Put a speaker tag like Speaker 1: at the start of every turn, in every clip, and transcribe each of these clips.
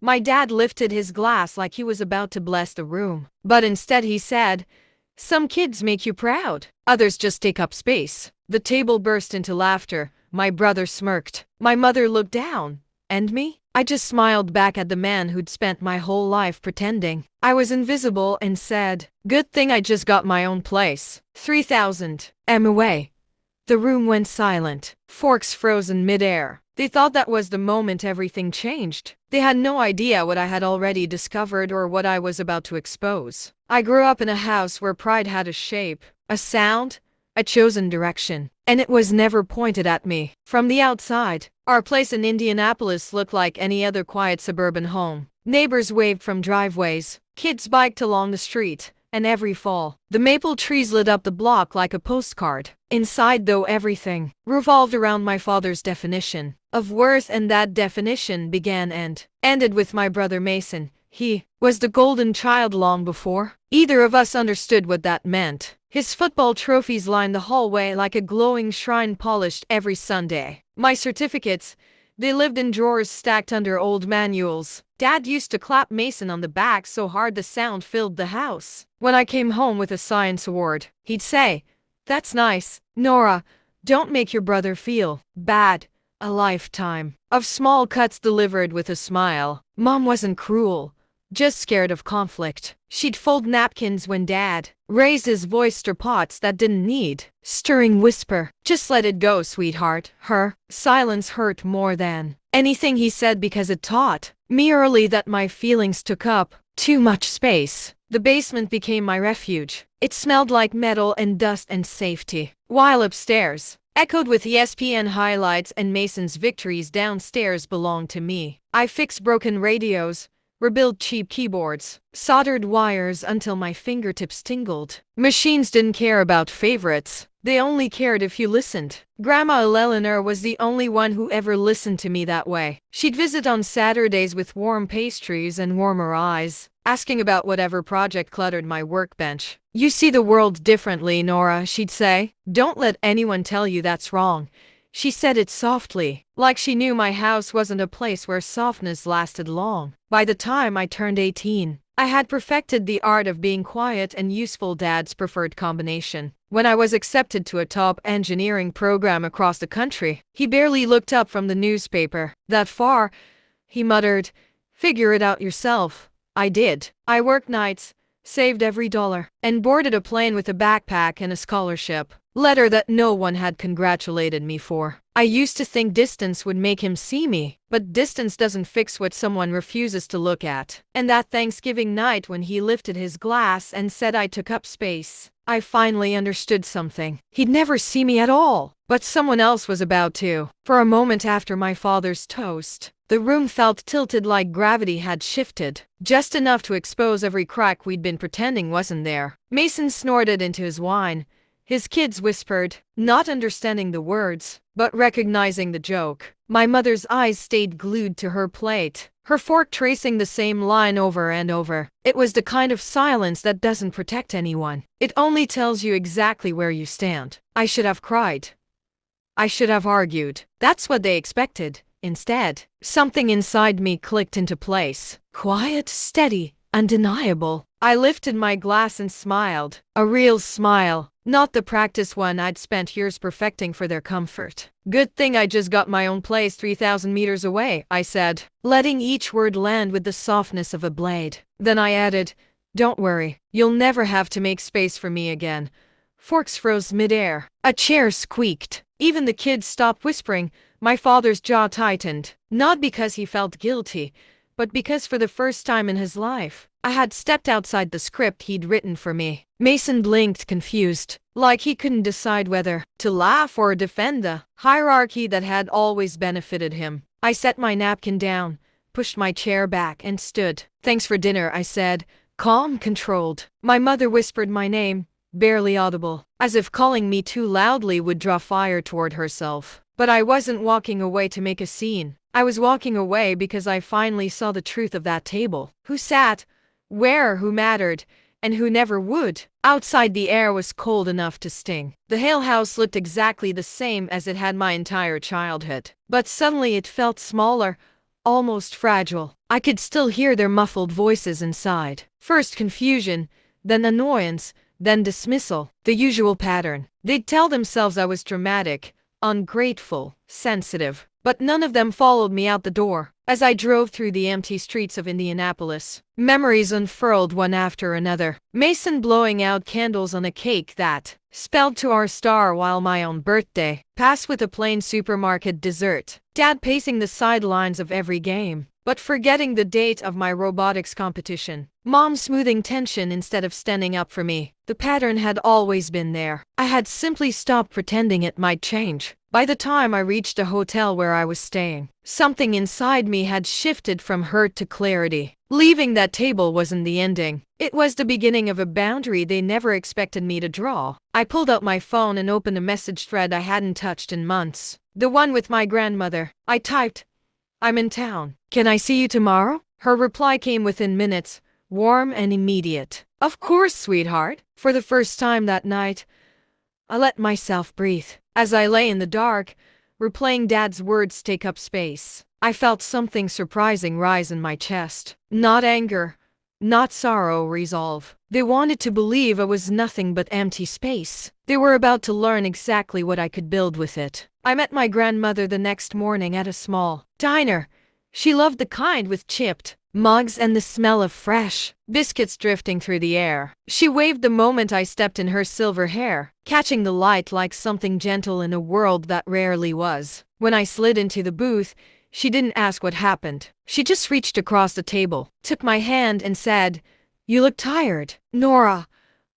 Speaker 1: My dad lifted his glass like he was about to bless the room. But instead he said, "Some kids make you proud. Others just take up space." The table burst into laughter. My brother smirked. My mother looked down. And me? I just smiled back at the man who'd spent my whole life pretending I was invisible and said, "Good thing I just got my own place. 3,000 M away." The room went silent, forks frozen midair. They thought that was the moment everything changed. They had no idea what I had already discovered or what I was about to expose. I grew up in a house where pride had a shape, a sound, a chosen direction, and it was never pointed at me. From the outside, our place in Indianapolis looked like any other quiet suburban home. Neighbors waved from driveways, kids biked along the street, and every fall, the maple trees lit up the block like a postcard. Inside, though, everything revolved around my father's definition of worth, and that definition began and ended with my brother Mason. He was the golden child long before either of us understood what that meant. His football trophies lined the hallway like a glowing shrine polished every Sunday. My certificates, they lived in drawers stacked under old manuals. Dad used to clap Mason on the back so hard the sound filled the house. When I came home with a science award, he'd say, "That's nice, Nora. Don't make your brother feel bad." A lifetime of small cuts delivered with a smile. Mom wasn't cruel, just scared of conflict. She'd fold napkins when Dad raised his voice to pots that didn't need stirring, whisper, "Just let it go, sweetheart." Her silence hurt more than anything he said because it taught me early that my feelings took up too much space. The basement became my refuge. It smelled like metal and dust and safety, while upstairs echoed with ESPN highlights and Mason's victories. Downstairs belonged to me. I fixed broken radios, rebuilt cheap keyboards, soldered wires until my fingertips tingled. Machines didn't care about favorites. They only cared if you listened. Grandma Eleanor was the only one who ever listened to me that way. She'd visit on Saturdays with warm pastries and warmer eyes, asking about whatever project cluttered my workbench. "You see the world differently, Nora," she'd say. "Don't let anyone tell you that's wrong." She said it softly, like she knew my house wasn't a place where softness lasted long. By the time I turned 18, I had perfected the art of being quiet and useful, Dad's preferred combination. When I was accepted to a top engineering program across the country, he barely looked up from the newspaper. "That far?" he muttered. "Figure it out yourself." I did. I worked nights, saved every dollar, and boarded a plane with a backpack and a scholarship letter that no one had congratulated me for. I used to think distance would make him see me, but distance doesn't fix what someone refuses to look at. And that Thanksgiving night when he lifted his glass and said I took up space, I finally understood something. He'd never see me at all, but someone else was about to. For a moment after my father's toast, the room felt tilted like gravity had shifted, just enough to expose every crack we'd been pretending wasn't there. Mason snorted into his wine. His kids whispered, not understanding the words, but recognizing the joke. My mother's eyes stayed glued to her plate, her fork tracing the same line over and over. It was the kind of silence that doesn't protect anyone. It only tells you exactly where you stand. I should have cried. I should have argued. That's what they expected. Instead, something inside me clicked into place. Quiet, steady, undeniable. I lifted my glass and smiled. A real smile, not the practice one I'd spent years perfecting for their comfort. "Good thing I just got my own place 3,000 meters away," I said, letting each word land with the softness of a blade. Then I added, "Don't worry, you'll never have to make space for me again." Forks froze midair. A chair squeaked. Even the kids stopped whispering. My father's jaw tightened, not because he felt guilty, but because for the first time in his life, I had stepped outside the script he'd written for me. Mason blinked, confused, like he couldn't decide whether to laugh or defend the hierarchy that had always benefited him. I set my napkin down, pushed my chair back, and stood. "Thanks for dinner," I said, calm, controlled. My mother whispered my name, barely audible, as if calling me too loudly would draw fire toward herself. But I wasn't walking away to make a scene. I was walking away because I finally saw the truth of that table. Who sat, where, who mattered, and who never would. Outside, the air was cold enough to sting. The Hale house looked exactly the same as it had my entire childhood. But suddenly it felt smaller, almost fragile. I could still hear their muffled voices inside. First confusion, then annoyance, then dismissal. The usual pattern. They'd tell themselves I was dramatic, ungrateful, sensitive. But none of them followed me out the door. As I drove through the empty streets of Indianapolis, memories unfurled one after another. Mason blowing out candles on a cake that spelled to our star while my own birthday passed with a plain supermarket dessert. Dad pacing the sidelines of every game, but forgetting the date of my robotics competition. Mom smoothing tension instead of standing up for me. The pattern had always been there. I had simply stopped pretending it might change. By the time I reached a hotel where I was staying, something inside me had shifted from hurt to clarity. Leaving that table wasn't the ending. It was the beginning of a boundary they never expected me to draw. I pulled out my phone and opened a message thread I hadn't touched in months. The one with my grandmother. I typed, "I'm in town. Can I see you tomorrow?" Her reply came within minutes, warm and immediate. "Of course, sweetheart." For the first time that night, I let myself breathe. As I lay in the dark, replaying Dad's words take up space, I felt something surprising rise in my chest. Not anger, not sorrow, resolve. They wanted to believe I was nothing but empty space. They were about to learn exactly what I could build with it. I met my grandmother the next morning at a small diner. She loved the kind with chipped mugs and the smell of fresh biscuits drifting through the air. She waved the moment I stepped in, her silver hair catching the light like something gentle in a world that rarely was. When I slid into the booth, she didn't ask what happened. She just reached across the table, took my hand and said, "You look tired, Nora.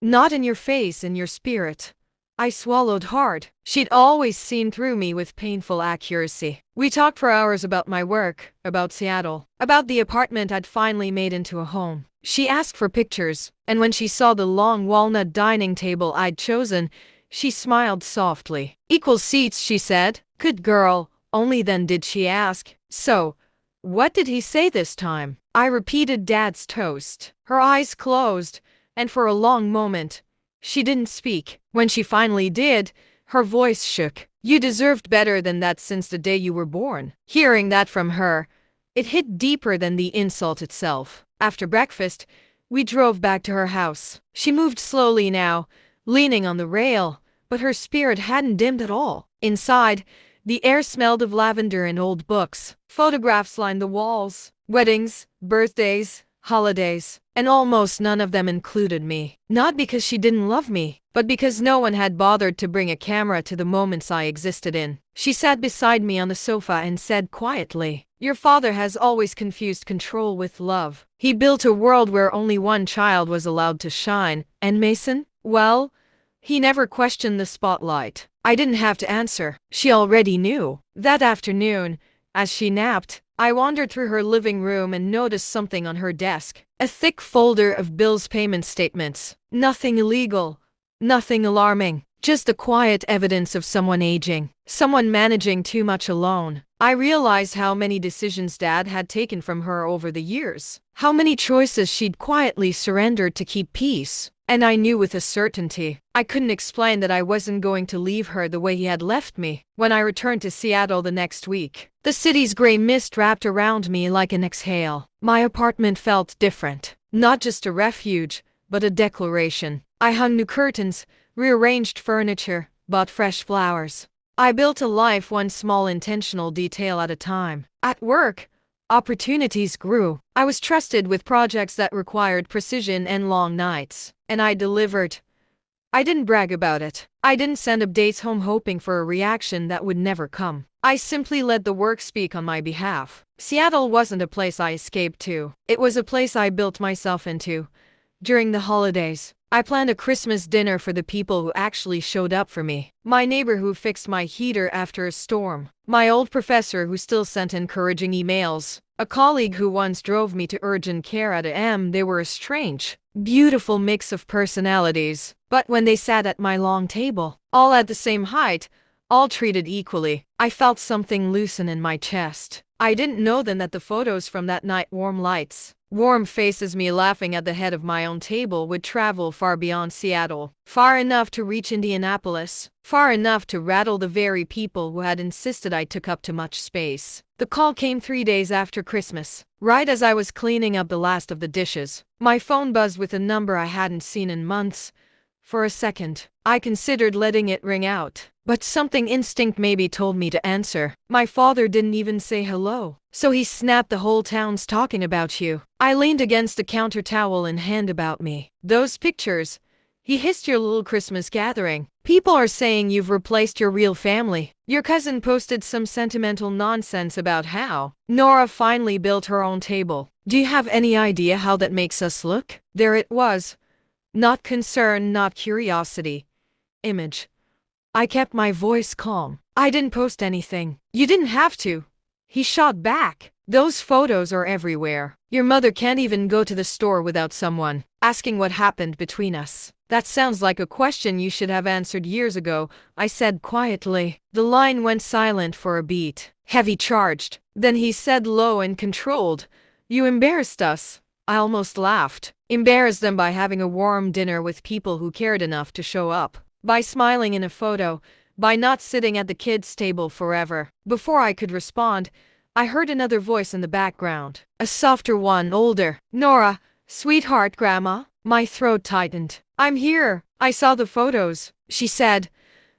Speaker 1: Not in your face, in your spirit." I swallowed hard. She'd always seen through me with painful accuracy. We talked for hours about my work, about Seattle, about the apartment I'd finally made into a home. She asked for pictures, and when she saw the long walnut dining table I'd chosen, she smiled softly. "Equal seats," she said. "Good girl." Only then did she ask, "So, what did he say this time?" I repeated Dad's toast. Her eyes closed, and for a long moment, she didn't speak. When she finally did, her voice shook. "You deserved better than that since the day you were born." Hearing that from her, it hit deeper than the insult itself. After breakfast, we drove back to her house. She moved slowly now, leaning on the rail, but her spirit hadn't dimmed at all. Inside, the air smelled of lavender and old books. Photographs lined the walls. Weddings, birthdays, holidays, and almost none of them included me. Not because she didn't love me, but because no one had bothered to bring a camera to the moments I existed in. She sat beside me on the sofa and said quietly, "Your father has always confused control with love. He built a world where only one child was allowed to shine, and Mason, well, he never questioned the spotlight." I didn't have to answer. She already knew. That afternoon, as she napped, I wandered through her living room and noticed something on her desk. A thick folder of bills, payment statements. Nothing illegal. Nothing alarming. Just the quiet evidence of someone aging. Someone managing too much alone. I realized how many decisions Dad had taken from her over the years. How many choices she'd quietly surrendered to keep peace. And I knew with a certainty, I couldn't explain that I wasn't going to leave her the way he had left me. When I returned to Seattle the next week, the city's gray mist wrapped around me like an exhale. My apartment felt different. Not just a refuge, but a declaration. I hung new curtains, rearranged furniture, bought fresh flowers. I built a life one small intentional detail at a time. At work, opportunities grew. I was trusted with projects that required precision and long nights. And I delivered. I didn't brag about it. I didn't send updates home hoping for a reaction that would never come. I simply let the work speak on my behalf. Seattle wasn't a place I escaped to. It was a place I built myself into. During the holidays, I planned a Christmas dinner for the people who actually showed up for me. My neighbor who fixed my heater after a storm. My old professor who still sent encouraging emails. A colleague who once drove me to urgent care at a.m. They were a strange, beautiful mix of personalities. But when they sat at my long table, all at the same height, all treated equally, I felt something loosen in my chest. I didn't know then that the photos from that night, warm lights, Warm faces me laughing at the head of my own table would travel far beyond Seattle, far enough to reach Indianapolis, far enough to rattle the very people who had insisted I took up too much space. The call came 3 days after Christmas, right as I was cleaning up the last of the dishes. My phone buzzed with a number I hadn't seen in months. For a second, I considered letting it ring out, but something instinct maybe told me to answer. My father didn't even say hello. So he snapped, "The whole town's talking about you." I leaned against the counter, towel in hand, about me. "Those pictures," he hissed, "your little Christmas gathering. People are saying you've replaced your real family. Your cousin posted some sentimental nonsense about how Nora finally built her own table. Do you have any idea how that makes us look?" There it was. Not concern, not curiosity. Image. I kept my voice calm. "I didn't post anything. You didn't have to." He shot back. "Those photos are everywhere. Your mother can't even go to the store without someone asking what happened between us." "That sounds like a question you should have answered years ago," I said quietly. The line went silent for a beat, heavy charged. Then he said low and controlled, "You embarrassed us." I almost laughed. Embarrassed them by having a warm dinner with people who cared enough to show up, by smiling in a photo, by not sitting at the kids' table forever. Before I could respond, I heard another voice in the background, a softer one, older. "Nora, sweetheart, Grandma." My throat tightened. "I'm here. I saw the photos," she said,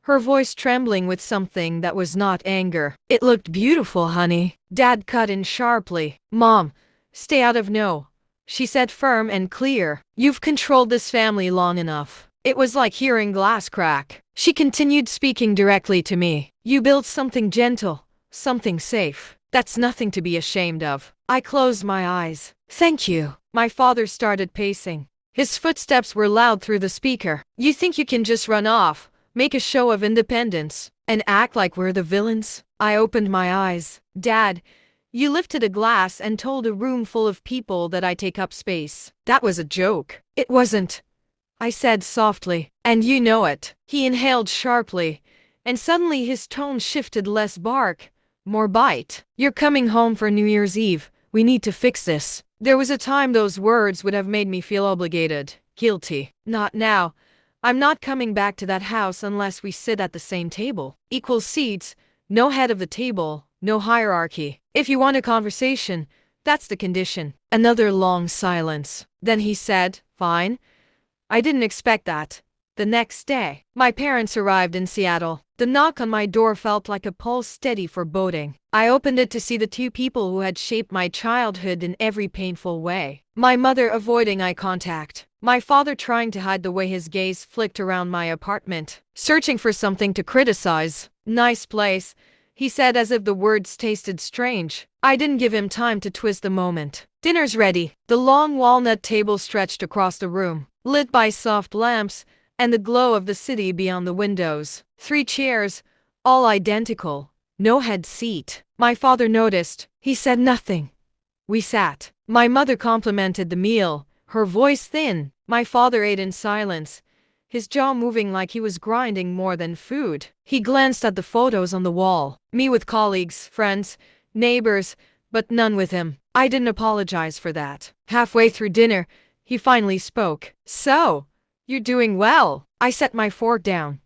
Speaker 1: her voice trembling with something that was not anger. "It looked beautiful, honey." Dad cut in sharply. "Mom, stay out of no," she said, firm and clear. "You've controlled this family long enough." It was like hearing glass crack. She continued, speaking directly to me. "You built something gentle, something safe. That's nothing to be ashamed of." I closed my eyes. "Thank you." My father started pacing. His footsteps were loud through the speaker. "You think you can just run off, make a show of independence, and act like we're the villains?" I opened my eyes. "Dad, you lifted a glass and told a room full of people that I take up space. That was a joke." "It wasn't," I said softly, "and you know it." He inhaled sharply, and suddenly his tone shifted, less bark, more bite. "You're coming home for New Year's Eve. We need to fix this." There was a time those words would have made me feel obligated, guilty. Not now. I'm not coming back to that house unless we sit at the same table. Equal seats, no head of the table, no hierarchy. If you want a conversation, that's the condition. Another long silence. Then he said, "Fine." I didn't expect that. The next day, my parents arrived in Seattle. The knock on my door felt like a pulse, steady foreboding. I opened it to see the two people who had shaped my childhood in every painful way. My mother avoiding eye contact. My father trying to hide the way his gaze flicked around my apartment, searching for something to criticize. "Nice place," he said, as if the words tasted strange. I didn't give him time to twist the moment. "Dinner's ready." The long walnut table stretched across the room, lit by soft lamps and the glow of the city beyond the windows. 3 chairs, all identical, no head seat. My father noticed. He said nothing. We sat. My mother complimented the meal, her voice thin. My father ate in silence, his jaw moving like he was grinding more than food. He glanced at the photos on the wall. Me with colleagues, friends, neighbors, but none with him. I didn't apologize for that. Halfway through dinner, he finally spoke. "So, you're doing well." I set my fork down.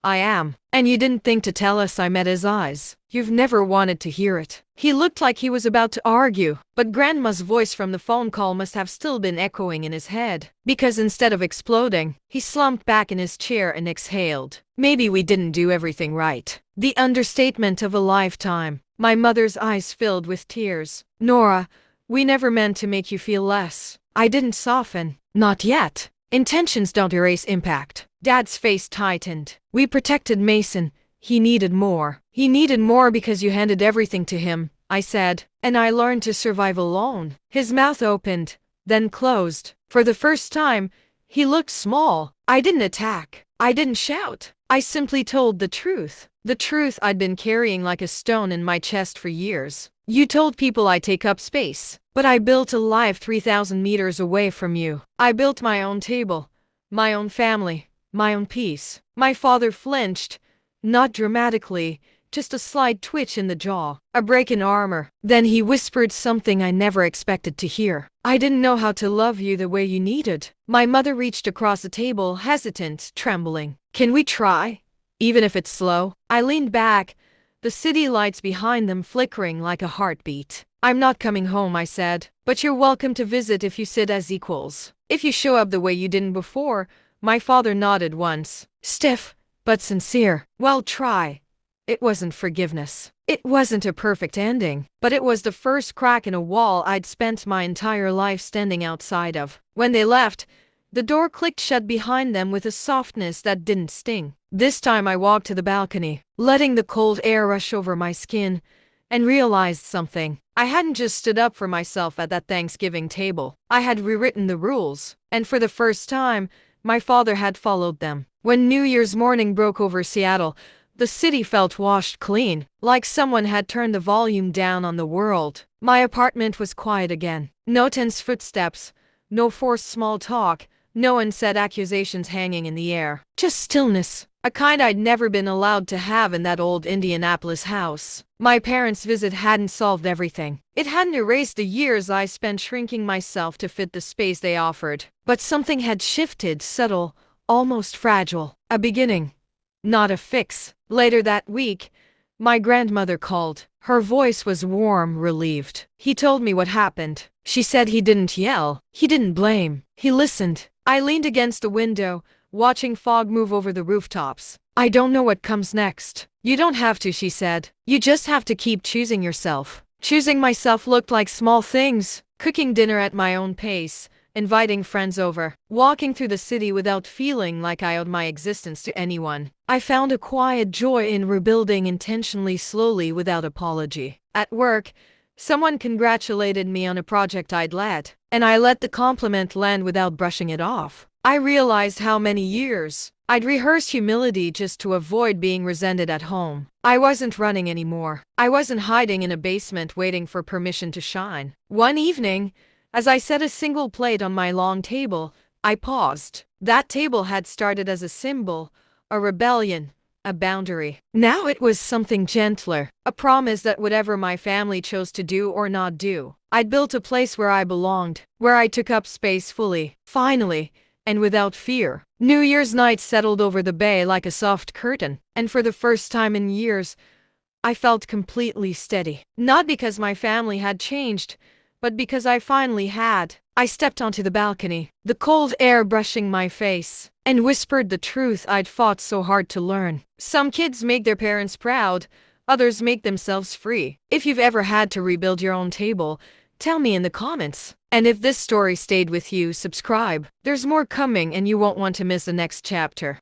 Speaker 1: "I am." "And you didn't think to tell us?" I met his eyes. "You've never wanted to hear it." He looked like he was about to argue, but Grandma's voice from the phone call must have still been echoing in his head, because instead of exploding, he slumped back in his chair and exhaled. "Maybe we didn't do everything right." The understatement of a lifetime. My mother's eyes filled with tears. "Nora, we never meant to make you feel less." I didn't soften. "Not yet. Intentions don't erase impact." Dad's face tightened. "We protected Mason. He needed more." "He needed more because you handed everything to him," I said, "and I learned to survive alone." His mouth opened, then closed. For the first time, he looked small. I didn't attack. I didn't shout. I simply told the truth. The truth I'd been carrying like a stone in my chest for years. "You told people I take up space, but I built a life 3,000 meters away from you. I built my own table, my own family, my own peace." My father flinched, not dramatically, just a slight twitch in the jaw, a break in armor. Then he whispered something I never expected to hear. I didn't know how to love you the way you needed. My mother reached across the table, hesitant, trembling. Can we try? Even if it's slow? I leaned back, the city lights behind them flickering like a heartbeat. I'm not coming home, I said, but you're welcome to visit if you sit as equals. If you show up the way you didn't before. My father nodded once, stiff, but sincere. Well, try. It wasn't forgiveness. It wasn't a perfect ending, but it was the first crack in a wall I'd spent my entire life standing outside of. When they left, the door clicked shut behind them with a softness that didn't sting. This time I walked to the balcony, letting the cold air rush over my skin, and realized something. I hadn't just stood up for myself at that Thanksgiving table. I had rewritten the rules, and for the first time, my father had followed them. When New Year's morning broke over Seattle, the city felt washed clean, like someone had turned the volume down on the world. My apartment was quiet again. No tense footsteps, no forced small talk, no unsaid accusations hanging in the air. Just stillness, a kind I'd never been allowed to have in that old Indianapolis house. My parents' visit hadn't solved everything. It hadn't erased the years I spent shrinking myself to fit the space they offered. But something had shifted, subtle, almost fragile. A beginning, not a fix. Later that week, my grandmother called. Her voice was warm, relieved. He told me what happened. She said he didn't yell. He didn't blame. He listened. I leaned against the window, watching fog move over the rooftops. I don't know what comes next. You don't have to, she said. You just have to keep choosing yourself. Choosing myself looked like small things. Cooking dinner at my own pace, inviting friends over, walking through the city without feeling like I owed my existence to anyone. I found a quiet joy in rebuilding intentionally, slowly, without apology. At work, someone congratulated me on a project I'd led, and I let the compliment land without brushing it off. I realized how many years I'd rehearsed humility just to avoid being resented at home. I wasn't running anymore. I wasn't hiding in a basement waiting for permission to shine. One evening, as I set a single plate on my long table, I paused. That table had started as a symbol, a rebellion, a boundary. Now it was something gentler, a promise that whatever my family chose to do or not do, I'd built a place where I belonged, where I took up space fully, finally, and without fear. New Year's night settled over the bay like a soft curtain, and for the first time in years, I felt completely steady. Not because my family had changed, but because I finally had. I stepped onto the balcony, the cold air brushing my face, and whispered the truth I'd fought so hard to learn. Some kids make their parents proud, others make themselves free. If you've ever had to rebuild your own table, tell me in the comments. And if this story stayed with you, subscribe. There's more coming and you won't want to miss the next chapter.